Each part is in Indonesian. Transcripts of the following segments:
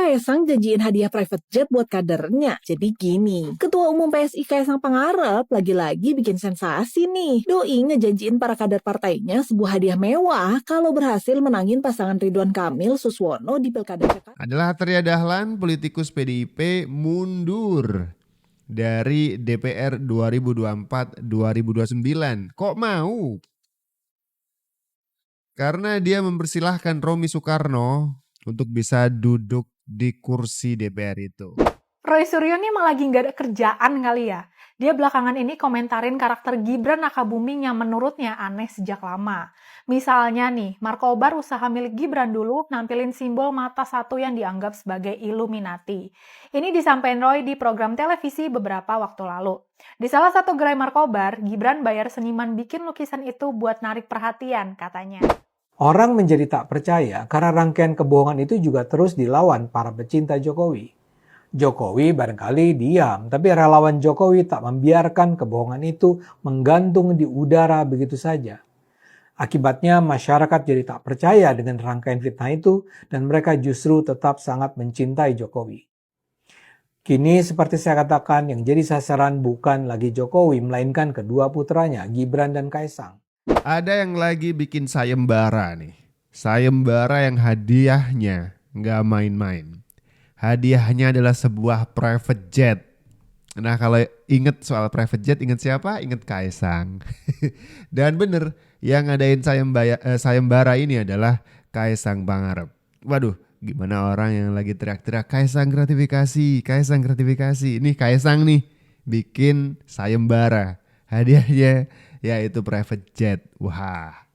Kaesang janjiin hadiah private jet buat kadernya. Jadi gini, Ketua Umum PSI Kaesang Pangarep lagi-lagi bikin sensasi nih. Doi ngejanjiin para kader partainya sebuah hadiah mewah kalau berhasil menangin pasangan Ridwan Kamil Suswono di Pilkada Jakarta. Adalah Arteria Dahlan, politikus PDIP mundur dari DPR 2024-2029. Kok mau? Karena dia mempersilahkan Romi Soekarno untuk bisa duduk di kursi DPR itu. Roy Suryo nih malah lagi nggak ada kerjaan kali ya. Dia belakangan ini komentarin karakter Gibran Rakabuming yang menurutnya aneh sejak lama. Misalnya nih, Markobar usaha milik Gibran dulu nampilin simbol mata satu yang dianggap sebagai Illuminati. Ini disampaikan Roy di program televisi beberapa waktu lalu. Di salah satu gerai Markobar, Gibran bayar seniman bikin lukisan itu buat narik perhatian, katanya. Orang menjadi tak percaya karena rangkaian kebohongan itu juga terus dilawan para pecinta Jokowi. Jokowi barangkali diam, tapi relawan Jokowi tak membiarkan kebohongan itu menggantung di udara begitu saja. Akibatnya masyarakat jadi tak percaya dengan rangkaian fitnah itu dan mereka justru tetap sangat mencintai Jokowi. Kini seperti saya katakan, yang jadi sasaran bukan lagi Jokowi melainkan kedua putranya Gibran dan Kaesang. Ada yang lagi bikin sayembara nih. Sayembara yang hadiahnya nggak main-main. Hadiahnya adalah sebuah private jet. Nah kalau inget soal private jet, inget siapa? Inget Kaesang. Dan bener, yang ngadain sayembara ini adalah Kaesang Pangarep. Waduh, gimana orang yang lagi teriak-teriak Kaesang gratifikasi, Kaesang gratifikasi. Ini Kaesang nih bikin sayembara. Hadiahnya yaitu private jet. Wah.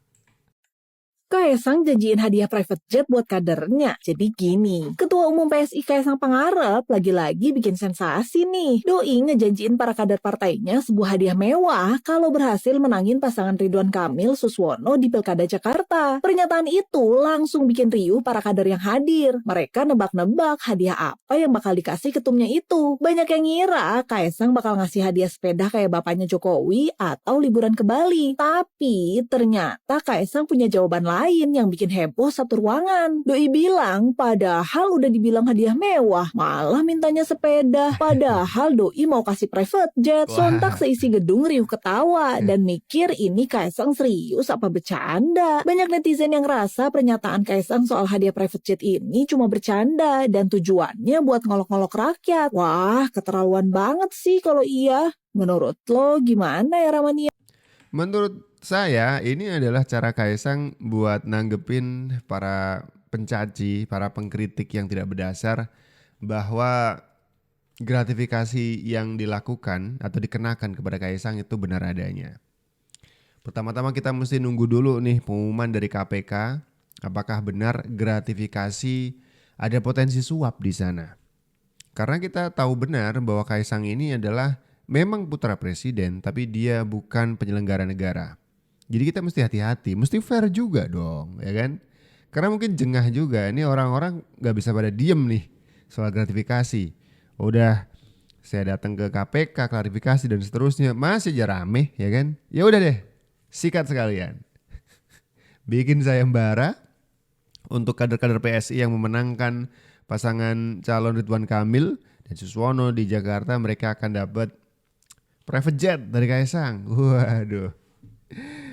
Kaesang janjiin hadiah private jet buat kadernya. Jadi gini, Ketua Umum PSI Kaesang Pangarep lagi-lagi bikin sensasi nih. Doi ngejanjiin para kader partainya sebuah hadiah mewah kalau berhasil menangin pasangan Ridwan Kamil Suswono di Pilkada Jakarta. Pernyataan itu langsung bikin riuh para kader yang hadir. Mereka nebak-nebak hadiah apa yang bakal dikasih ketumnya itu. Banyak yang ngira Kaesang bakal ngasih hadiah sepeda kayak bapaknya Jokowi atau liburan ke Bali. Tapi ternyata Kaesang punya jawaban lain yang bikin heboh satu ruangan. Doi bilang padahal udah dibilang hadiah mewah, malah mintanya sepeda. Padahal Doi mau kasih private jet. Sontak seisi gedung riuh ketawa dan mikir ini Kaesang serius apa bercanda. Banyak netizen yang rasa pernyataan Kaesang soal hadiah private jet ini cuma bercanda dan tujuannya buat ngolok-ngolok rakyat. Wah, keterlaluan banget sih kalau iya. Menurut lo gimana ya Ramania? Menurut saya ini adalah cara Kaesang buat nanggepin para pencaci, para pengkritik yang tidak berdasar bahwa gratifikasi yang dilakukan atau dikenakan kepada Kaesang itu benar adanya. Pertama-tama kita mesti nunggu dulu nih pengumuman dari KPK apakah benar gratifikasi ada potensi suap di sana. Karena kita tahu benar bahwa Kaesang ini adalah memang putra presiden tapi dia bukan penyelenggara negara. Jadi kita mesti hati-hati, mesti fair juga dong, ya kan? Karena mungkin jengah juga, ini orang-orang gak bisa pada diem nih soal gratifikasi. Udah saya datang ke KPK, klarifikasi dan seterusnya, masih aja rame, ya kan? Ya udah deh, sikat sekalian. Bikin sayembara untuk kader-kader PSI yang memenangkan pasangan calon Ridwan Kamil dan Suswono di Jakarta, mereka akan dapat private jet dari Kaesang. Waduh.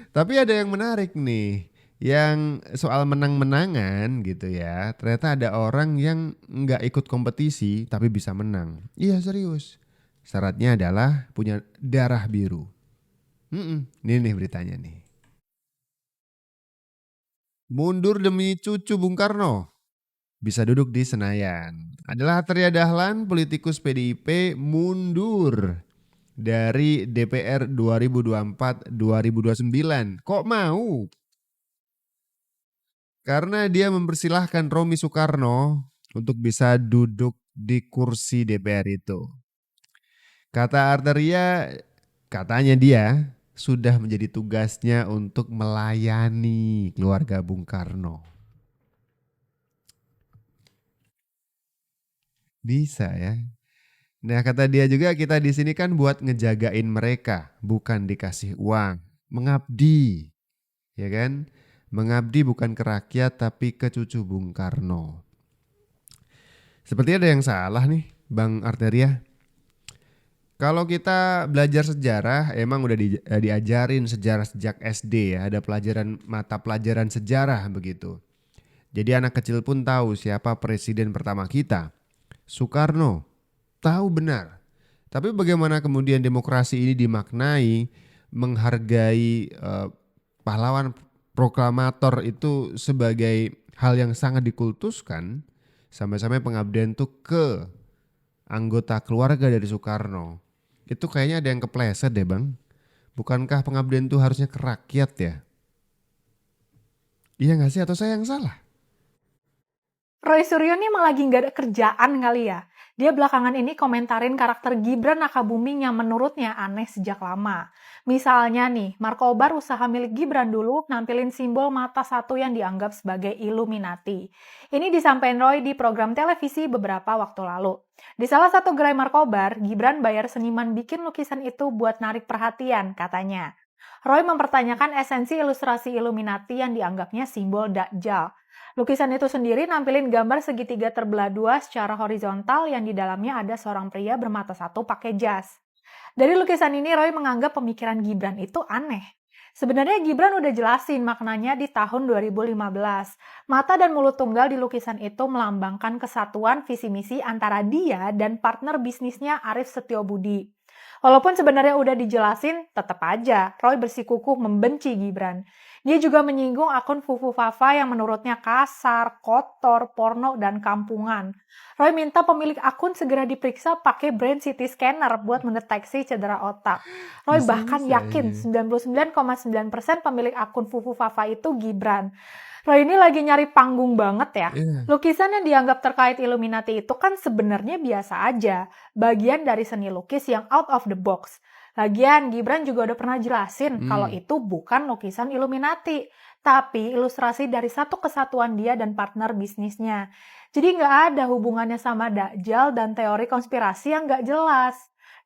Tapi ada yang menarik nih, yang soal menang-menangan gitu ya. Ternyata ada orang yang nggak ikut kompetisi tapi bisa menang. Iya serius. Syaratnya adalah punya darah biru. Ini nih beritanya nih. Mundur demi cucu Bung Karno. Bisa duduk di Senayan. Adalah Arteria Dahlan, politikus PDIP mundur dari DPR 2024-2029. Kok mau? Karena dia mempersilahkan Romi Soekarno untuk bisa duduk di kursi DPR itu. Kata Arteria, katanya dia sudah menjadi tugasnya untuk melayani keluarga Bung Karno. Bisa ya. Nah kata dia juga kita di sini kan buat ngejagain mereka, bukan dikasih uang. Mengabdi, ya kan? Mengabdi bukan ke rakyat tapi ke cucu Bung Karno. Seperti ada yang salah nih, Bang Arteria. Kalau kita belajar sejarah, emang udah diajarin sejarah sejak SD ya. Ada mata pelajaran sejarah begitu. Jadi anak kecil pun tahu siapa presiden pertama kita. Soekarno. Tahu benar. Tapi bagaimana kemudian demokrasi ini dimaknai, menghargai pahlawan proklamator itu sebagai hal yang sangat dikultuskan. Sampai-sampai pengabdian tuh ke anggota keluarga dari Soekarno. Itu kayaknya ada yang kepleset deh Bang. Bukankah pengabdian itu harusnya ke rakyat ya? Iya gak sih atau saya yang salah? Roy Suryo nih malah lagi nggak ada kerjaan kali ya. Dia belakangan ini komentarin karakter Gibran Rakabuming yang menurutnya aneh sejak lama. Misalnya nih, Markobar usaha milik Gibran dulu nampilin simbol mata satu yang dianggap sebagai Illuminati. Ini disampaikan Roy di program televisi beberapa waktu lalu. Di salah satu gerai Markobar, Gibran bayar seniman bikin lukisan itu buat narik perhatian, katanya. Roy mempertanyakan esensi ilustrasi Illuminati yang dianggapnya simbol Dajjal. Lukisan itu sendiri nampilin gambar segitiga terbelah dua secara horizontal yang di dalamnya ada seorang pria bermata satu pakai jas. Dari lukisan ini Roy menganggap pemikiran Gibran itu aneh. Sebenarnya Gibran udah jelasin maknanya di tahun 2015. Mata dan mulut tunggal di lukisan itu melambangkan kesatuan visi misi antara dia dan partner bisnisnya Arif Setiobudi. Walaupun sebenarnya udah dijelasin, tetap aja Roy bersikukuh membenci Gibran. Dia juga menyinggung akun Fufu Fafa yang menurutnya kasar, kotor, porno, dan kampungan. Roy minta pemilik akun segera diperiksa pakai brain CT scanner buat mendeteksi cedera otak. Roy bahkan yakin 99,9% pemilik akun Fufu Fafa itu Gibran. Roy ini lagi nyari panggung banget ya. Lukisan yang dianggap terkait Illuminati itu kan sebenarnya biasa aja. Bagian dari seni lukis yang out of the box. Lagian Gibran juga udah pernah jelasin kalau itu bukan lukisan Illuminati, tapi ilustrasi dari satu kesatuan dia dan partner bisnisnya. Jadi nggak ada hubungannya sama Dajjal dan teori konspirasi yang nggak jelas.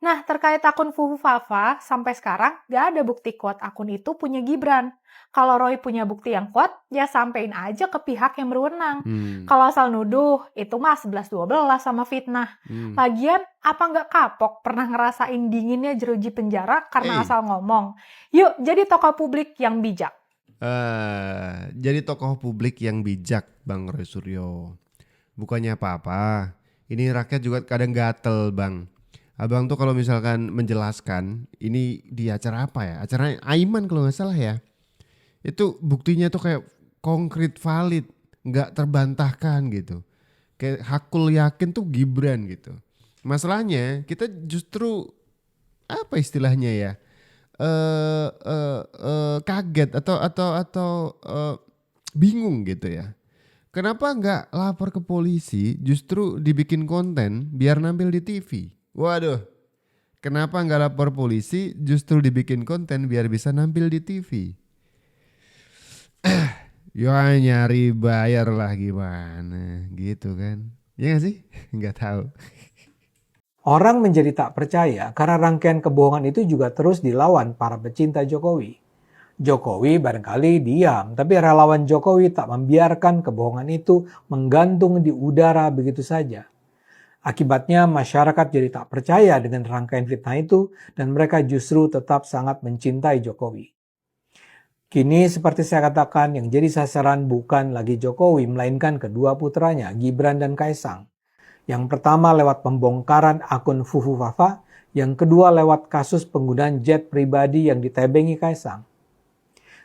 Nah, terkait akun Fufu Fafa, sampai sekarang nggak ada bukti kuat akun itu punya Gibran. Kalau Roy punya bukti yang kuat, ya sampein aja ke pihak yang berwenang. Kalau asal nuduh, itu mah 11-12 sama fitnah. Lagian, apa nggak kapok pernah ngerasain dinginnya jeruji penjara karena asal ngomong? Yuk, jadi tokoh publik yang bijak. Jadi tokoh publik yang bijak, Bang Roy Suryo. Bukannya apa-apa. Ini rakyat juga kadang gatel, Bang. Abang tuh kalau misalkan menjelaskan, ini di acara apa ya? Acara Aiman kalau nggak salah ya. Itu buktinya tuh kayak konkret valid, nggak terbantahkan gitu. Kayak hakul yakin tuh Gibran gitu. Masalahnya kita justru apa istilahnya ya? Kaget atau bingung gitu ya. Kenapa nggak lapor ke polisi, justru dibikin konten biar nampil di TV? Waduh, kenapa nggak lapor polisi, justru dibikin konten biar bisa nampil di TV? Ya nyari bayar lah gimana gitu kan. Ya gak sih? Nggak tahu. Orang menjadi tak percaya karena rangkaian kebohongan itu juga terus dilawan para pecinta Jokowi. Jokowi barangkali diam, tapi relawan Jokowi tak membiarkan kebohongan itu menggantung di udara begitu saja. Akibatnya masyarakat jadi tak percaya dengan rangkaian fitnah itu dan mereka justru tetap sangat mencintai Jokowi. Kini seperti saya katakan, yang jadi sasaran bukan lagi Jokowi, melainkan kedua putranya, Gibran dan Kaesang. Yang pertama lewat pembongkaran akun Fufu Fafa, yang kedua lewat kasus penggunaan jet pribadi yang ditebengi Kaesang.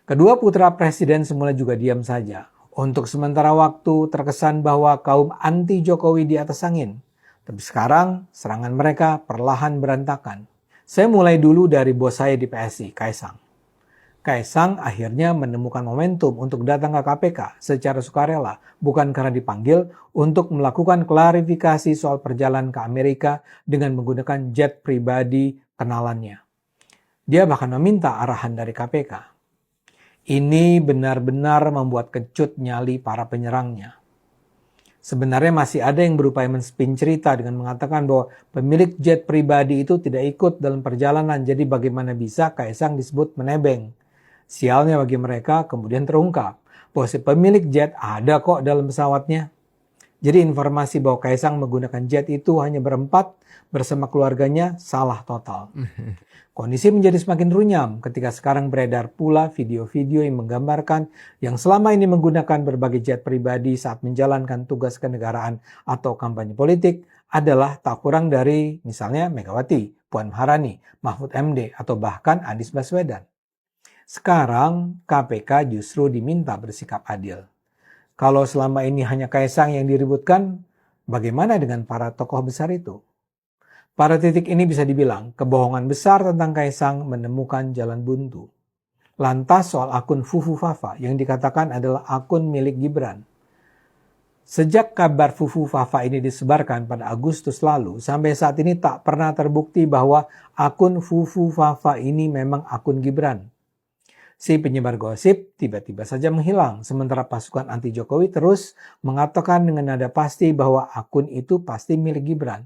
Kedua putra presiden semula juga diam saja. Untuk sementara waktu terkesan bahwa kaum anti Jokowi di atas angin. Tapi sekarang serangan mereka perlahan berantakan. Saya mulai dulu dari bos saya di PSI, Kaesang. Kaesang akhirnya menemukan momentum untuk datang ke KPK secara sukarela, bukan karena dipanggil, untuk melakukan klarifikasi soal perjalanan ke Amerika dengan menggunakan jet pribadi kenalannya. Dia bahkan meminta arahan dari KPK. Ini benar-benar membuat kecut nyali para penyerangnya. Sebenarnya masih ada yang berupaya men-spin cerita dengan mengatakan bahwa pemilik jet pribadi itu tidak ikut dalam perjalanan, jadi bagaimana bisa Kaesang disebut menebeng. Sialnya bagi mereka kemudian terungkap bahwa si pemilik jet ada kok dalam pesawatnya. Jadi informasi bahwa Kaisang menggunakan jet itu hanya berempat bersama keluarganya salah total. Kondisi menjadi semakin runyam ketika sekarang beredar pula video-video yang menggambarkan yang selama ini menggunakan berbagai jet pribadi saat menjalankan tugas kenegaraan atau kampanye politik adalah tak kurang dari misalnya Megawati, Puan Maharani, Mahfud MD, atau bahkan Anies Baswedan. Sekarang KPK justru diminta bersikap adil. Kalau selama ini hanya Kaisang yang diributkan, bagaimana dengan para tokoh besar itu? Pada titik ini bisa dibilang, kebohongan besar tentang Kaisang menemukan jalan buntu. Lantas soal akun Fufu Fafa yang dikatakan adalah akun milik Gibran. Sejak kabar Fufu Fafa ini disebarkan pada Agustus lalu, sampai saat ini tak pernah terbukti bahwa akun Fufu Fafa ini memang akun Gibran. Si penyebar gosip tiba-tiba saja menghilang, sementara pasukan anti Jokowi terus mengatakan dengan nada pasti bahwa akun itu pasti milik Gibran.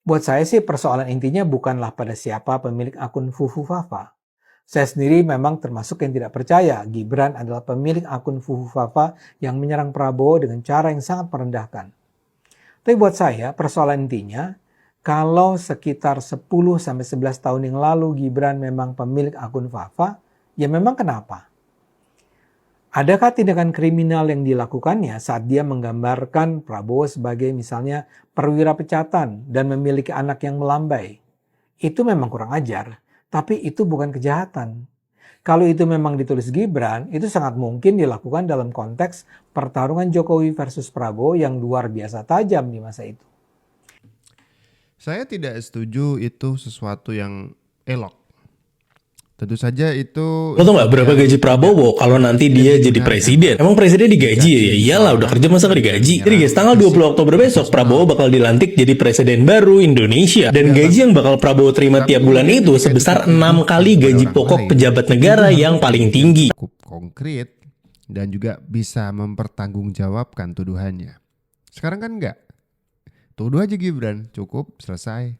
Buat saya sih persoalan intinya bukanlah pada siapa pemilik akun Fufu Fafa. Saya sendiri memang termasuk yang tidak percaya Gibran adalah pemilik akun Fufu Fafa yang menyerang Prabowo dengan cara yang sangat merendahkan. Tapi buat saya persoalan intinya, kalau sekitar 10-11 tahun yang lalu Gibran memang pemilik akun Fafa, ya memang kenapa? Adakah tindakan kriminal yang dilakukannya saat dia menggambarkan Prabowo sebagai misalnya perwira pecatan dan memiliki anak yang melambai? Itu memang kurang ajar, tapi itu bukan kejahatan. Kalau itu memang ditulis Gibran, itu sangat mungkin dilakukan dalam konteks pertarungan Jokowi versus Prabowo yang luar biasa tajam di masa itu. Saya tidak setuju itu sesuatu yang elok. Tentu saja itu... Lo tau gak berapa gaji Prabowo kalau nanti dia jadi presiden? Emang presiden digaji ya? Iyalah udah kerja masa gak digaji? Jadi guys, tanggal 20 Oktober besok Prabowo bakal dilantik jadi presiden baru Indonesia. Dan gaji yang bakal Prabowo terima tiap bulan itu sebesar 6 kali gaji pokok pejabat negara yang paling tinggi. Cukup konkret dan juga bisa mempertanggungjawabkan tuduhannya. Sekarang kan enggak. Tuduh aja Gibran, cukup, selesai.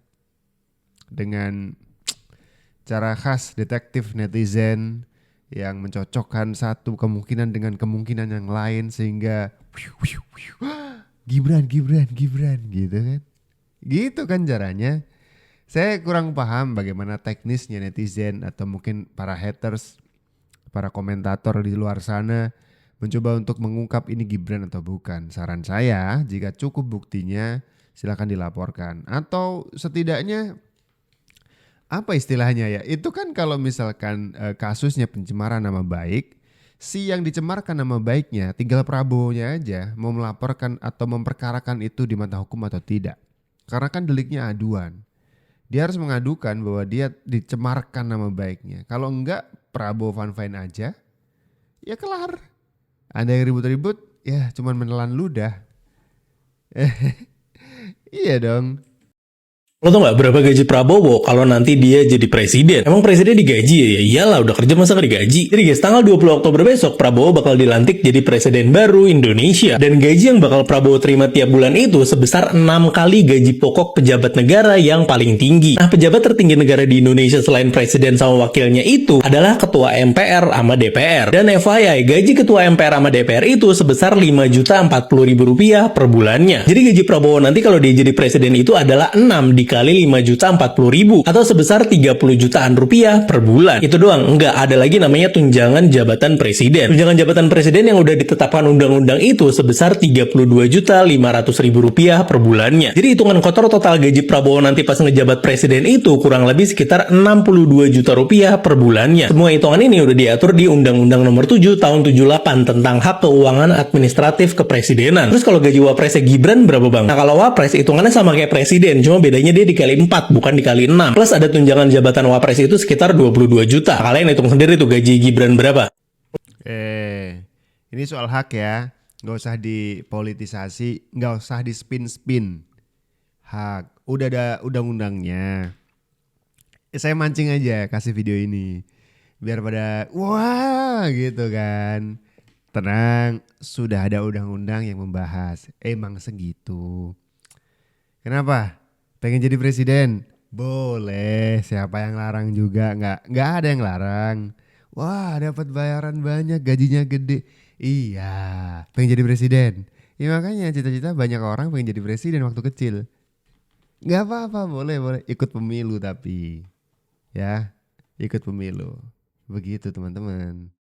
Dengan cara khas detektif netizen yang mencocokkan satu kemungkinan dengan kemungkinan yang lain sehingga Gibran gitu kan. Gitu kan caranya. Saya kurang paham bagaimana teknisnya netizen atau mungkin para haters, para komentator di luar sana mencoba untuk mengungkap ini Gibran atau bukan. Saran saya, jika cukup buktinya silakan dilaporkan. Atau setidaknya apa istilahnya ya? Itu kan kalau misalkan kasusnya pencemaran nama baik, si yang dicemarkan nama baiknya tinggal Prabowo-nya aja mau melaporkan atau memperkarakan itu di mata hukum atau tidak. Karena kan deliknya aduan. Dia harus mengadukan bahwa dia dicemarkan nama baiknya. Kalau enggak Prabowo fine-fine aja, ya kelar. Ada yang ribut-ribut, ya cuman menelan ludah. Iya dong. Lo tau gak berapa gaji Prabowo kalau nanti dia jadi presiden? Emang presiden digaji ya? Iyalah udah kerja masa gak digaji? Jadi guys, tanggal 20 Oktober besok Prabowo bakal dilantik jadi presiden baru Indonesia. Dan gaji yang bakal Prabowo terima tiap bulan itu sebesar 6 kali gaji pokok pejabat negara yang paling tinggi. Nah, pejabat tertinggi negara di Indonesia selain presiden sama wakilnya itu adalah ketua MPR sama DPR. Dan FYI, gaji ketua MPR sama DPR itu sebesar Rp5.040.000 per bulannya. Jadi gaji Prabowo nanti kalau dia jadi presiden itu adalah 6 dikali Rp5.040.000 atau sebesar 30 jutaan rupiah per bulan. Itu doang, enggak ada lagi namanya tunjangan jabatan presiden. Tunjangan jabatan presiden yang udah ditetapkan undang-undang itu sebesar Rp32.500.000 per bulannya. Jadi hitungan kotor total gaji Prabowo nanti pas ngejabat presiden itu kurang lebih sekitar Rp62 juta per bulannya. Semua hitungan ini udah diatur di Undang-Undang Nomor 7 Tahun 78 tentang hak keuangan administratif kepresidenan. Terus kalau gaji wapresnya Gibran berapa bang? Nah kalau wapres hitungannya sama kayak presiden, cuma bedanya dia dikali 4 bukan dikali 6. Plus ada tunjangan jabatan wapres itu sekitar 22 juta. Kalian hitung sendiri tuh gaji Gibran berapa? Ini soal hak ya. Nggak usah dipolitisasi, nggak usah di spin-spin. Hak, udah ada undang-undangnya. Saya mancing aja kasih video ini. Biar pada wah gitu kan. Tenang, sudah ada undang-undang yang membahas. Emang segitu. Kenapa? Pengen jadi presiden? Boleh, siapa yang larang juga, nggak ada yang larang. Wah dapat bayaran banyak, gajinya gede. Iya, pengen jadi presiden? Ya makanya cita-cita banyak orang pengen jadi presiden waktu kecil. Gak apa-apa, boleh ikut pemilu tapi ya ikut pemilu. Begitu teman-teman.